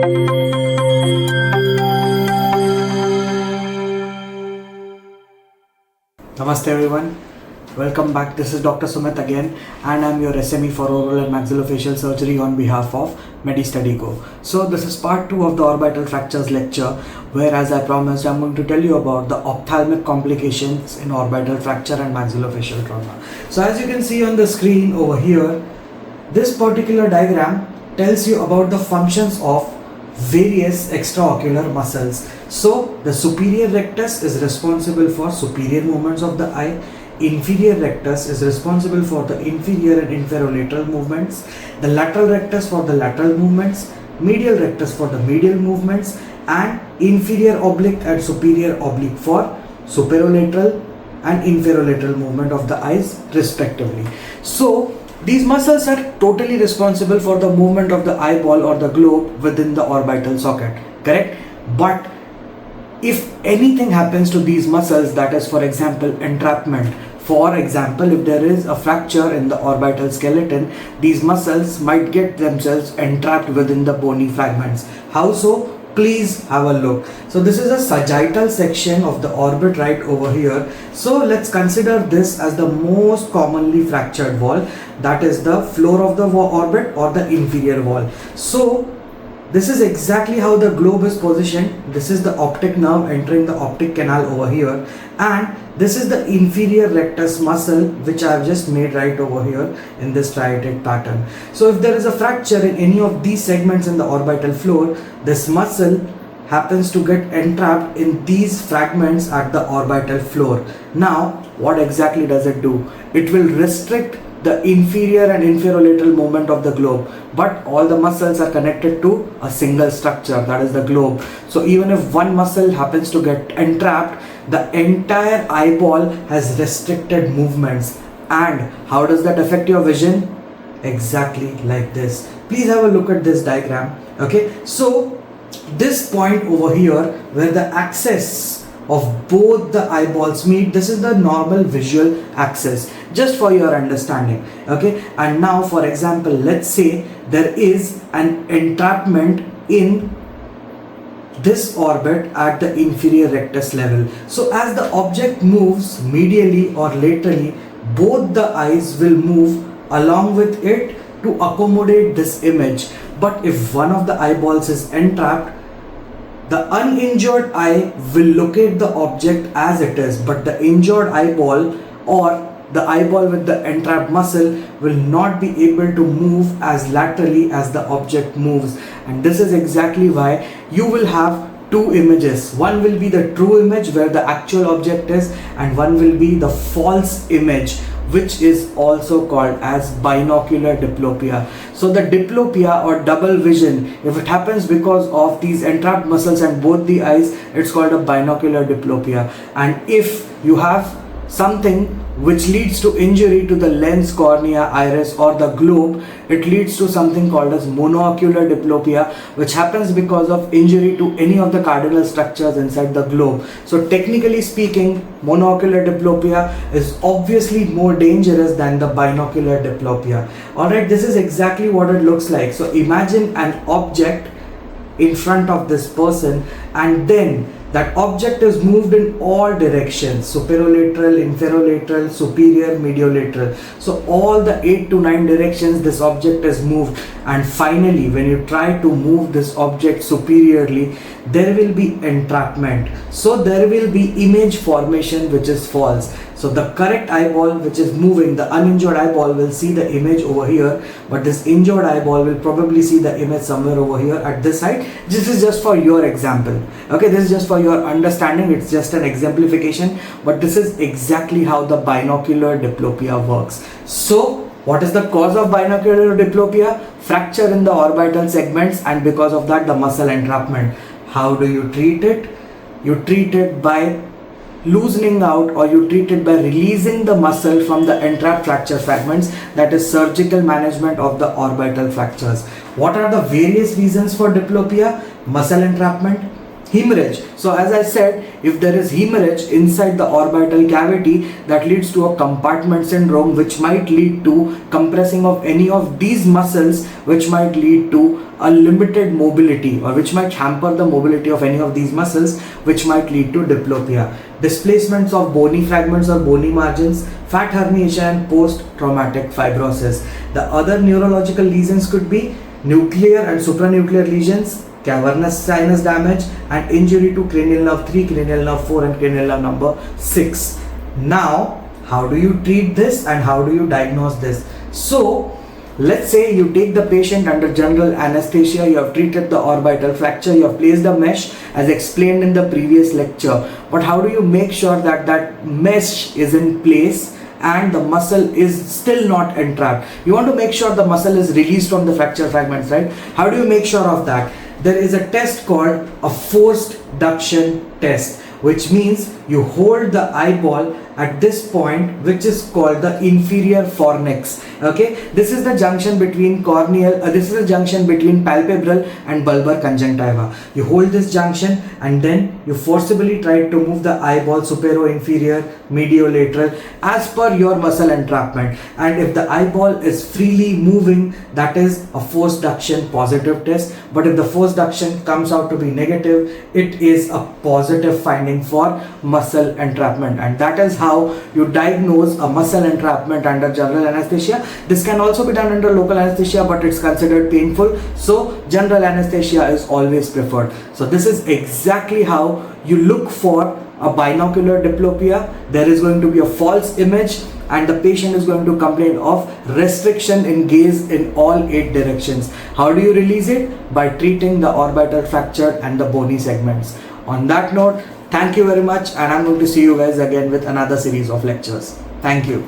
Namaste everyone, welcome back. This is Dr. Sumit again, and I'm your SME for Oral and Maxillofacial Surgery on behalf of Medi Study Go. So this is part 2 of the orbital fractures lecture, where as I promised I'm going to tell you about the ophthalmic complications in orbital fracture and maxillofacial trauma. So as you can see on the screen over here, this particular diagram tells you about the functions of various extraocular muscles. So the superior rectus is responsible for superior movements of the eye, inferior rectus is responsible for the inferior and inferolateral movements, the lateral rectus for the lateral movements, medial rectus for the medial movements, and inferior oblique and superior oblique for superolateral and inferolateral movement of the eyes respectively. So these muscles are totally responsible for the movement of the eyeball or the globe within the orbital socket, correct? But if anything happens to these muscles, that is for example entrapment, for example if there is a fracture in the orbital skeleton, these muscles might get themselves entrapped within the bony fragments. How so? Please have a look. So this is a sagittal section of the orbit right over here. So let's consider this as the most commonly fractured wall, that is the floor of the orbit or the inferior wall. So this is exactly how the globe is positioned. This is the optic nerve entering the optic canal over here, and this is the inferior rectus muscle which I have just made right over here in this striated pattern. So if there is a fracture in any of these segments in the orbital floor, this muscle happens to get entrapped in these fragments at the orbital floor. Now what exactly does it do? It will restrict the inferior and inferolateral movement of the globe, but all the muscles are connected to a single structure, that is the globe. So even if one muscle happens to get entrapped, the entire eyeball has restricted movements. And how does that affect your vision? Exactly like this. Please have a look at this diagram. Okay, so this point over here where the axis of both the eyeballs meet, this is the normal visual axis, just for your understanding. Okay, and now for example, let's say there is an entrapment in this orbit at the inferior rectus level. So as the object moves medially or laterally, both the eyes will move along with it to accommodate this image. But if one of the eyeballs is entrapped, the uninjured eye will locate the object as it is, but the injured eyeball or the eyeball with the entrapped muscle will not be able to move as laterally as the object moves. And this is exactly why you will have two images. One will be the true image where the actual object is, and one will be the false image, which is also called as binocular diplopia. So the diplopia or double vision, if it happens because of these entrapped muscles and both the eyes, it's called a binocular diplopia. And if you have something which leads to injury to the lens, cornea, iris or the globe, it leads to something called as monocular diplopia, which happens because of injury to any of the cardinal structures inside the globe. So technically speaking, monocular diplopia is obviously more dangerous than the binocular diplopia. Alright, this is exactly what it looks like. So imagine an object in front of this person, and then that object is moved in all directions, superolateral, inferolateral, superior, mediolateral. So all the 8 to 9 directions this object is moved, and finally when you try to move this object superiorly, there will be entrapment. So there will be image formation which is false. So the correct eyeball which is moving, the uninjured eyeball will see the image over here, but this injured eyeball will probably see the image somewhere over here at this side. This is just for your example. Okay, this is just for your understanding. It's just an exemplification, but this is exactly how the binocular diplopia works. So what is the cause of binocular diplopia? Fracture in the orbital segments, and because of that the muscle entrapment. How do you treat it? You treat it by loosening out, or you treat it by releasing the muscle from the entrapped fracture fragments. That is surgical management of the orbital fractures. What are the various reasons for diplopia? Muscle entrapment, Hemorrhage. So as I said, if there is hemorrhage inside the orbital cavity, that leads to a compartment syndrome, which might lead to compressing of any of these muscles, which might lead to a limited mobility, or which might hamper the mobility of any of these muscles, which might lead to diplopia. Displacements of bony fragments or bony margins, fat herniation, and post-traumatic fibrosis. The other neurological lesions could be nuclear and supranuclear lesions, cavernous sinus damage, and injury to cranial nerve 3, cranial nerve 4, and cranial nerve number 6. Now, how do you treat this and how do you diagnose this? So, let's say you take the patient under general anesthesia, you have treated the orbital fracture, you have placed a mesh as explained in the previous lecture. But how do you make sure that that mesh is in place and the muscle is still not entrapped? You want to make sure the muscle is released from the fracture fragments, right? How do you make sure of that? There is a test called a forced duction test, which means you hold the eyeball at this point, which is called the inferior fornix. Okay, this is the junction between corneal, this is the junction between palpebral and bulbar conjunctiva. You hold this junction and then you forcibly try to move the eyeball supero-inferior, mediolateral, as per your muscle entrapment. And if the eyeball is freely moving, that is a forced duction positive test. But if the forced duction comes out to be negative, it is a positive finding for muscle entrapment. And that is how you diagnose a muscle entrapment under general anesthesia. This can also be done under local anesthesia, but it's considered painful, so general anesthesia is always preferred. So this is exactly how you look for a binocular diplopia. There is going to be a false image and the patient is going to complain of restriction in gaze in all 8 directions. How do you release it? By treating the orbital fracture and the bony segments. On that note, thank you very much, and I'm going to see you guys again with another series of lectures. Thank you.